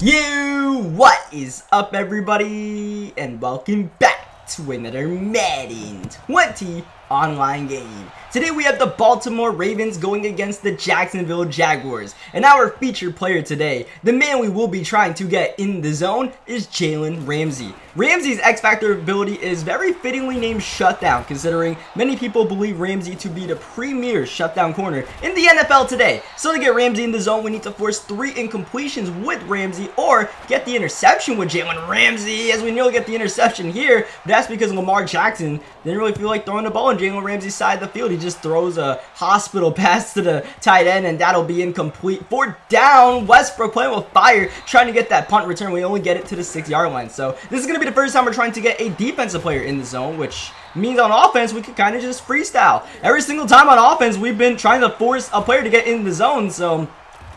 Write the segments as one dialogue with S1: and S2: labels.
S1: What is up, everybody, and welcome back to another Madden 20 online game. Today we have the Baltimore Ravens going against the Jacksonville Jaguars, and our featured player today, the man we will be trying to get in the zone, is Jalen Ramsey. Ramsey's X-Factor ability is very fittingly named Shutdown, considering many people believe Ramsey to be the premier shutdown corner in the NFL today. So to get Ramsey in the zone, we need to force 3 incompletions with Ramsey or get the interception with Jalen Ramsey, as we nearly get the interception here. But that's because Lamar Jackson didn't really feel like throwing the ball on Jalen Ramsey's side of the field. He just throws a hospital pass to the tight end, and that'll be incomplete. 4th down, Westbrook playing with fire, trying to get that punt return. We only get it to the 6-yard line. So this is going to be the first time we're trying to get a defensive player in the zone, which means on offense we could kind of just freestyle. Every single time on offense we've been trying to force a player to get in the zone, so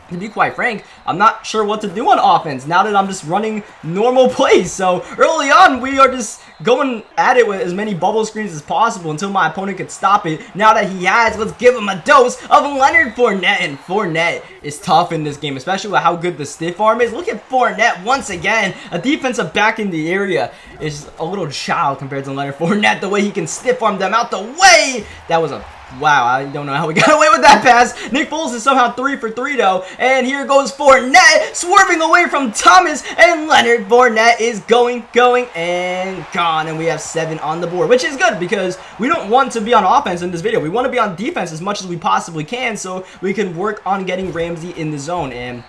S1: to be quite frank, I'm not sure what to do on offense now that I'm just running normal plays. So early on, we are just going at it with as many bubble screens as possible until my opponent could stop it. Now that he has, let's give him a dose of Leonard Fournette. And Fournette is tough in this game, especially with how good the stiff arm is. Look at Fournette once again. A defensive back in the area is a little child compared to Leonard Fournette. The way he can stiff arm them out the way. That was a wow, I don't know how we got away with that pass. Nick Foles is somehow 3 for 3 though. And here goes Fournette, swerving away from Thomas. And Leonard Fournette is going, and gone. And we have 7 on the board, which is good because we don't want to be on offense in this video. We want to be on defense as much as we possibly can so we can work on getting Ramsey in the zone. And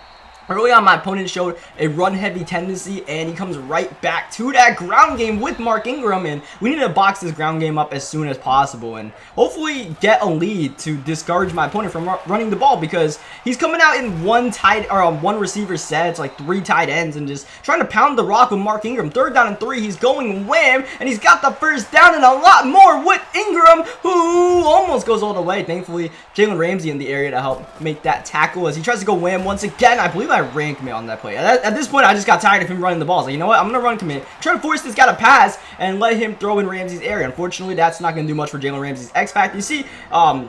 S1: early on, my opponent showed a run-heavy tendency, and he comes right back to that ground game with Mark Ingram, and we need to box this ground game up as soon as possible and hopefully get a lead to discourage my opponent from running the ball, because he's coming out in one receiver set. It's like 3 tight ends and just trying to pound the rock with Mark Ingram. 3rd down and 3, he's going wham, and he's got the 1st down and a lot more with Ingram, who almost goes all the way. Thankfully, Jalen Ramsey in the area to help make that tackle as he tries to go wham once again. I believe I ran commit on that play. At this point, I just got tired of him running the ball. I was like, you know what? I'm going to run commit. Try to force this guy to pass and let him throw in Ramsey's area. Unfortunately, that's not going to do much for Jalen Ramsey's X-Factor. You see, I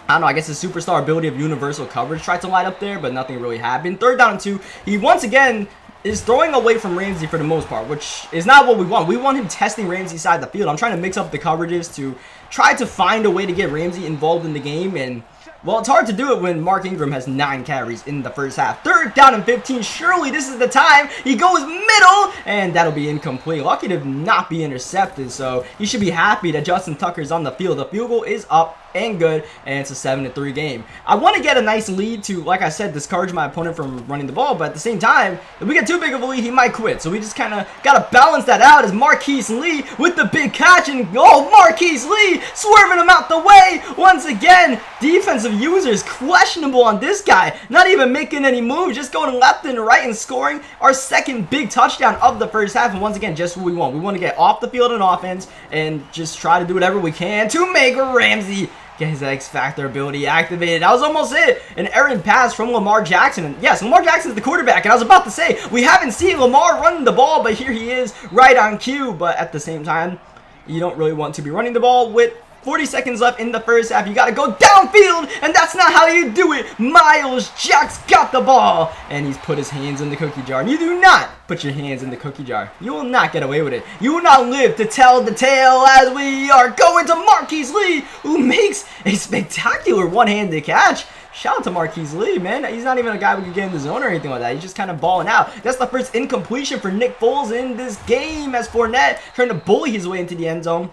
S1: don't know, I guess his superstar ability of universal coverage tried to light up there, but nothing really happened. 3rd down and 2. He once again is throwing away from Ramsey for the most part, which is not what we want. We want him testing Ramsey's side of the field. I'm trying to mix up the coverages to try to find a way to get Ramsey involved in the game, and well, it's hard to do it when Mark Ingram has 9 carries in the first half. 3rd down and 15. Surely this is the time. He goes middle, and that'll be incomplete. Lucky to not be intercepted, so he should be happy that Justin Tucker's on the field. The field goal is up and good, and it's a 7-3 game. I want to get a nice lead to, like I said, discourage my opponent from running the ball, but at the same time, if we get too big of a lead, he might quit. So we just kind of got to balance that out as Marquise Lee with the big catch, and oh, Marquise Lee swerving him out the way once again. Defensive users questionable on this guy, not even making any moves, just going left and right and scoring our 2nd big touchdown of the first half. And once again, just what we want. We want to get off the field in offense and just try to do whatever we can to make Ramsey get his X-Factor ability activated. That was almost it. An errant pass from Lamar Jackson. And yes, Lamar Jackson is the quarterback. And I was about to say, we haven't seen Lamar running the ball, but here he is right on cue. But at the same time, you don't really want to be running the ball with 40 seconds left in the first half. You got to go downfield, and that's not how you do it. Miles Jack's got the ball, and he's put his hands in the cookie jar. And you do not put your hands in the cookie jar. You will not get away with it. You will not live to tell the tale, as we are going to Marquise Lee, who makes a spectacular one-handed catch. Shout out to Marquise Lee, man. He's not even a guy we can get in the zone or anything like that. He's just kind of balling out. That's the first incompletion for Nick Foles in this game, as Fournette trying to bully his way into the end zone.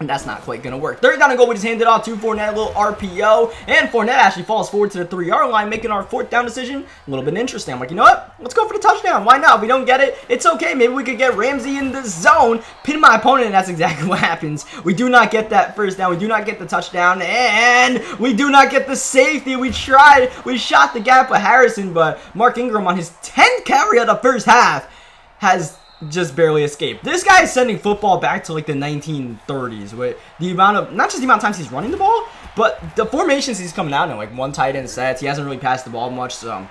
S1: And that's not quite going to work. 3rd down and goal, we just handed off to Fournette, a little RPO. And Fournette actually falls forward to the 3-yard line, making our 4th down decision a little bit interesting. I'm like, you know what? Let's go for the touchdown. Why not? If we don't get it, it's okay. Maybe we could get Ramsey in the zone, pin my opponent, and that's exactly what happens. We do not get that 1st down. We do not get the touchdown, and we do not get the safety. We tried. We shot the gap with Harrison, but Mark Ingram on his 10th carry of the first half has just barely escaped. This guy is sending football back to like the 1930s with the amount of, not just the amount of times he's running the ball, but the formations he's coming out in, like 1 tight end sets. He hasn't really passed the ball much, so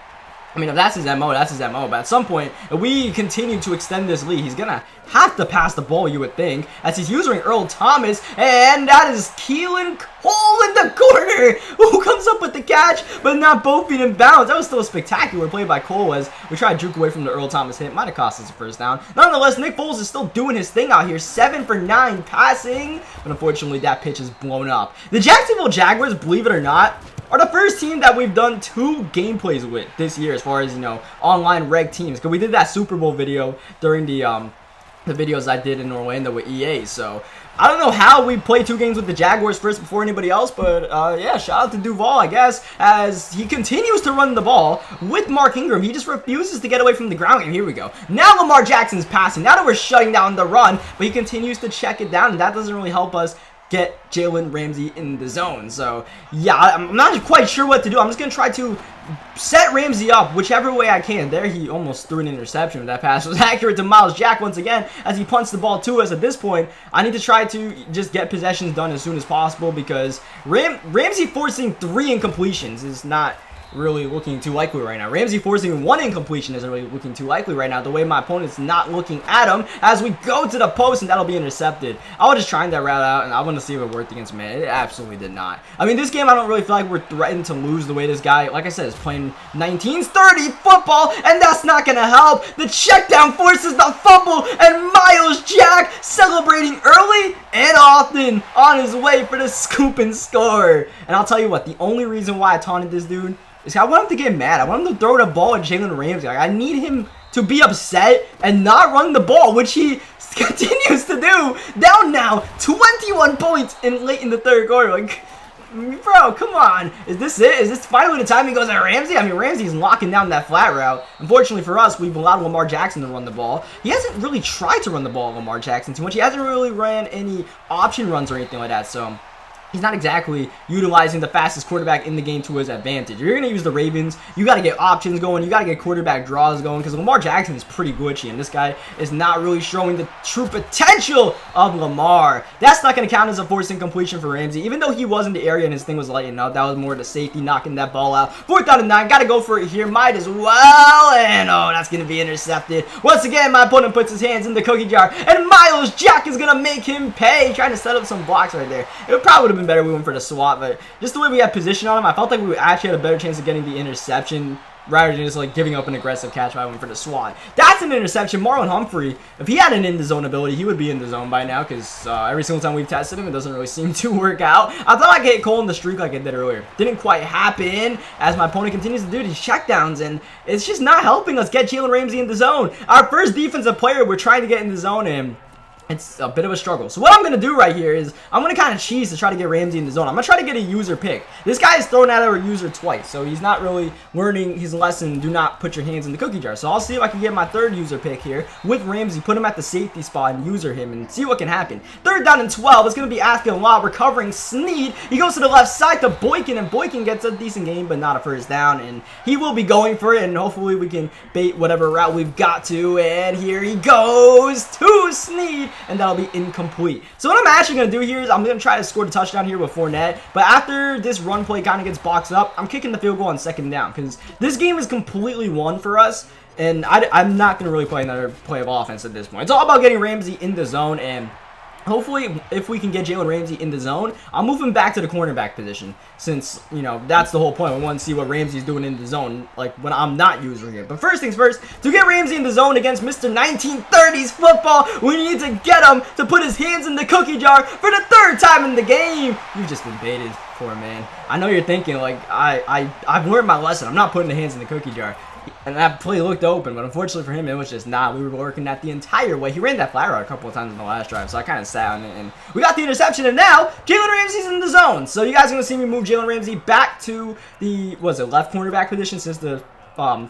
S1: I mean, if that's his MO, that's his MO. But at some point, if we continue to extend this lead, he's going to have to pass the ball, you would think, as he's using Earl Thomas. And that is Keelan Cole in the corner, who comes up with the catch, but not both feet in bounds. That was still a spectacular play by Cole as we tried to juke away from the Earl Thomas hit. Might have cost us a first down. Nonetheless, Nick Foles is still doing his thing out here. 7 for 9 passing, but unfortunately, that pitch is blown up. The Jacksonville Jaguars, believe it or not, are the first team that we've done 2 gameplays with this year as far as, you know, online reg teams. Because we did that Super Bowl video during the videos I did in Orlando with EA. So, I don't know how we played 2 games with the Jaguars first before anybody else. But, yeah, shout out to Duval, I guess, as he continues to run the ball with Mark Ingram. He just refuses to get away from the ground game. Here we go. Now Lamar Jackson's passing. Now that we're shutting down the run, but he continues to check it down. And that doesn't really help us get Jalen Ramsey in the zone. So, yeah, I'm not quite sure what to do. I'm just going to try to set Ramsey up whichever way I can. There, he almost threw an interception. That pass was accurate to Miles Jack once again as he punts the ball to us. At this point, I need to try to just get possessions done as soon as possible because Ramsey forcing 3 incompletions is not really looking too likely right now. Ramsey forcing 1 incompletion isn't really looking too likely right now, the way my opponent's not looking at him as we go to the post, and that'll be intercepted. I was just trying that route out, and I want to see if it worked against man. It absolutely did not. I mean, this game, I don't really feel like we're threatened to lose the way this guy, like I said, is playing 1930 football, and that's not going to help. The check down forces the fumble, and Miles Jack celebrating early and often on his way for the scoop and score. And I'll tell you what, the only reason why I taunted this dude is I want him to get mad. I want him to throw the ball at Jalen Ramsey. Like, I need him to be upset and not run the ball, which he continues to do. Down now, 21 points late in the 3rd quarter. Like, bro, come on. Is this it? Is this finally the time he goes at Ramsey? I mean, Ramsey's locking down that flat route. Unfortunately for us, we've allowed Lamar Jackson to run the ball. He hasn't really tried to run the ball at Lamar Jackson too much. He hasn't really ran any option runs or anything like that, so he's not exactly utilizing the fastest quarterback in the game to his advantage. If you're going to use the Ravens, you got to get options going. You got to get quarterback draws going because Lamar Jackson is pretty glitchy, and this guy is not really showing the true potential of Lamar. That's not going to count as a forced incompletion for Ramsey, even though he was in the area and his thing was lighting up. That was more the safety knocking that ball out. 4th down and 9. Got to go for it here. Might as well. And, oh, that's going to be intercepted. Once again, my opponent puts his hands in the cookie jar, and Miles Jack is going to make him pay. Trying to set up some blocks right there. It probably would have been better we went for the swat, but just the way we had position on him, I felt like we actually had a better chance of getting the interception rather than just like giving up an aggressive catch by went for the swat. That's an interception. Marlon Humphrey, if he had an in the zone ability, he would be in the zone by now because every single time we've tested him, it doesn't really seem to work out. I thought I could hit Cole in the streak like I did earlier. Didn't quite happen as my opponent continues to do these checkdowns, and it's just not helping us get Jalen Ramsey in the zone. Our first defensive player we're trying to get in the zone in. It's a bit of a struggle. So what I'm going to do right here is I'm going to kind of cheese to try to get Ramsey in the zone. I'm going to try to get a user pick. This guy is thrown at our user twice, so he's not really learning his lesson. Do not put your hands in the cookie jar. So I'll see if I can get my 3rd user pick here with Ramsey, put him at the safety spot and user him and see what can happen. 3rd down and 12. It's going to be asking a lot. Recovering Snead. He goes to the left side to Boykin, and Boykin gets a decent game, but not a first down, and he will be going for it, and hopefully we can bait whatever route we've got to, and here he goes to Snead, and that'll be incomplete. So what I'm actually going to do here is I'm going to try to score the touchdown here with Fournette, but after this run play kind of gets boxed up, I'm kicking the field goal on 2nd down because this game is completely won for us, and I'm not going to really play another play of offense at this point. It's all about getting Ramsey in the zone, and hopefully, if we can get Jalen Ramsey in the zone, I'll move him back to the cornerback position since, you know, that's the whole point. We want to see what Ramsey's doing in the zone, like when I'm not user here. But first things first, to get Ramsey in the zone against Mr. 1930s football, we need to get him to put his hands in the cookie jar for the 3rd time in the game. You've just been baited for it, man. I know you're thinking, like, I've learned my lesson. I'm not putting the hands in the cookie jar. And that play looked open, but unfortunately for him, it was just not. We were working that the entire way. He ran that flat route a couple of times in the last drive, so I kind of sat on it. And we got the interception, and now Jalen Ramsey's in the zone. So you guys are going to see me move Jalen Ramsey back to the, left cornerback position since the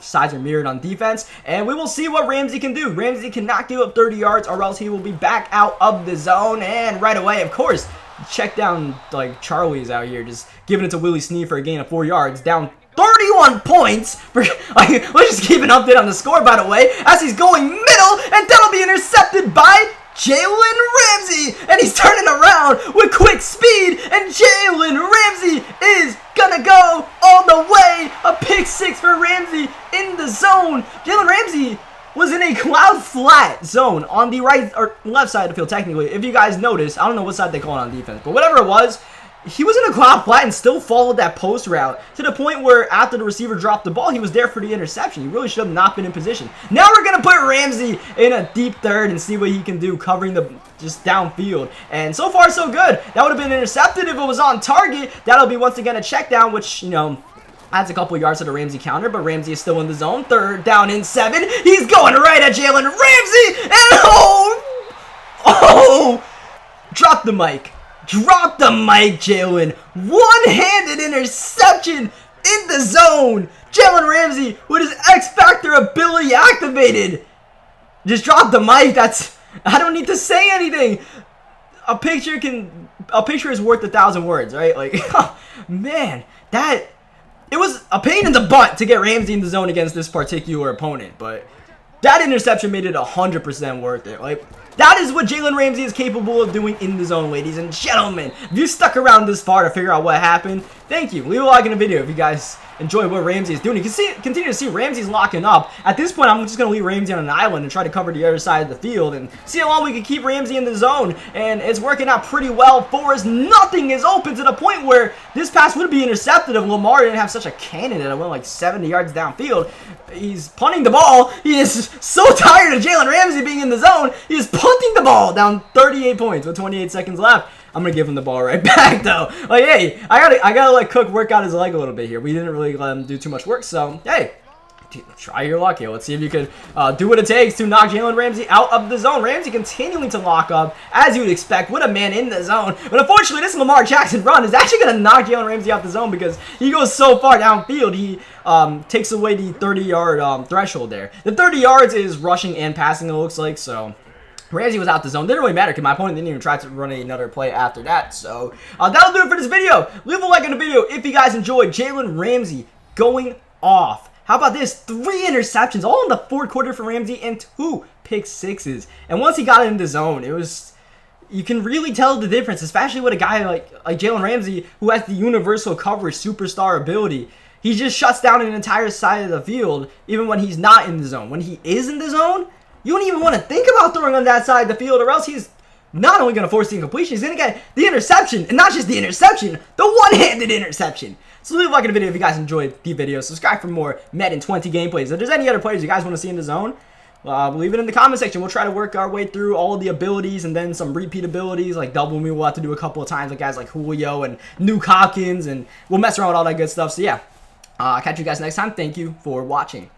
S1: sides are mirrored on defense. And we will see what Ramsey can do. Ramsey cannot give up 30 yards or else he will be back out of the zone. And right away, of course, check down, like, Charlie's out here just giving it to Willie Snead for a gain of 4 yards. Down 31 points. Let's just keep an update on the score, by the way, as he's going middle, and that'll be intercepted by Jalen Ramsey, and he's turning around with quick speed, and Jalen Ramsey is gonna go all the way. A pick six for Ramsey in the zone. Jalen Ramsey was in a cloud flat zone on the right or left side of the field, technically. If you guys notice, I don't know what side they call it on defense, but whatever it was, he was in a cloud flat and still followed that post route to the point where after the receiver dropped the ball, he was there for the interception. He really should have not been in position. Now we're going to put Ramsey in a deep third and see what he can do covering the just downfield. And so far, so good. That would have been intercepted if it was on target. That'll be once again a check down, which, you know, adds a couple yards to the Ramsey counter, but Ramsey is still in the zone. Third down and 7. He's going right at Jalen Ramsey, and oh, drop the mic. Drop the mic, Jalen. One-handed interception in the zone. Jalen Ramsey with his X-Factor ability activated. Just drop the mic. I don't need to say anything. A picture is worth 1,000 words, right? Like, man, it was a pain in the butt to get Ramsey in the zone against this particular opponent, but that interception made it 100% worth it. Like, that is what Jalen Ramsey is capable of doing in the zone, ladies and gentlemen. If you stuck around this far to figure out what happened, thank you. Leave a like in the video if you guys enjoy what Ramsey is doing. You can continue to see Ramsey's locking up. At this point, I'm just going to leave Ramsey on an island and try to cover the other side of the field and see how long we can keep Ramsey in the zone. And it's working out pretty well for us. Nothing is open to the point where this pass would be intercepted if Lamar didn't have such a cannon that it went like 70 yards downfield. He's punting the ball. He is so tired of Jalen Ramsey being in the zone. He is punting the ball down 38 points with 28 seconds left. I'm gonna give him the ball right back though. Like, hey, I gotta let Cook work out his leg a little bit here. We didn't really let him do too much work, so hey, try your luck here. Let's see if you can do what it takes to knock Jalen Ramsey out of the zone. Ramsey continuing to lock up, as you would expect, with a man in the zone. But unfortunately, this Lamar Jackson run is actually going to knock Jalen Ramsey out the zone because he goes so far downfield, he takes away the 30-yard threshold there. The 30 yards is rushing and passing, it looks like, so Ramsey was out the zone. Didn't really matter because my opponent didn't even try to run another play after that. So that'll do it for this video. Leave a like on the video if you guys enjoyed Jalen Ramsey going off. How about this? 3 interceptions, all in the fourth quarter for Ramsey, and 2 pick sixes. And once he got in the zone, you can really tell the difference, especially with a guy like Jalen Ramsey, who has the universal coverage superstar ability. He just shuts down an entire side of the field, even when he's not in the zone. When he is in the zone, you don't even want to think about throwing on that side of the field, or else he's not only going to force the incompletion, he's going to get the interception, and not just the interception, the one-handed interception. So leave a like in the video if you guys enjoyed the video. Subscribe for more Madden 20 gameplays. If there's any other players you guys want to see in the zone, leave it in the comment section. We'll try to work our way through all of the abilities and then some repeat abilities like double me. We'll have to do a couple of times with guys like Julio and Nuke Hopkins, and we'll mess around with all that good stuff. So yeah, catch you guys next time. Thank you for watching.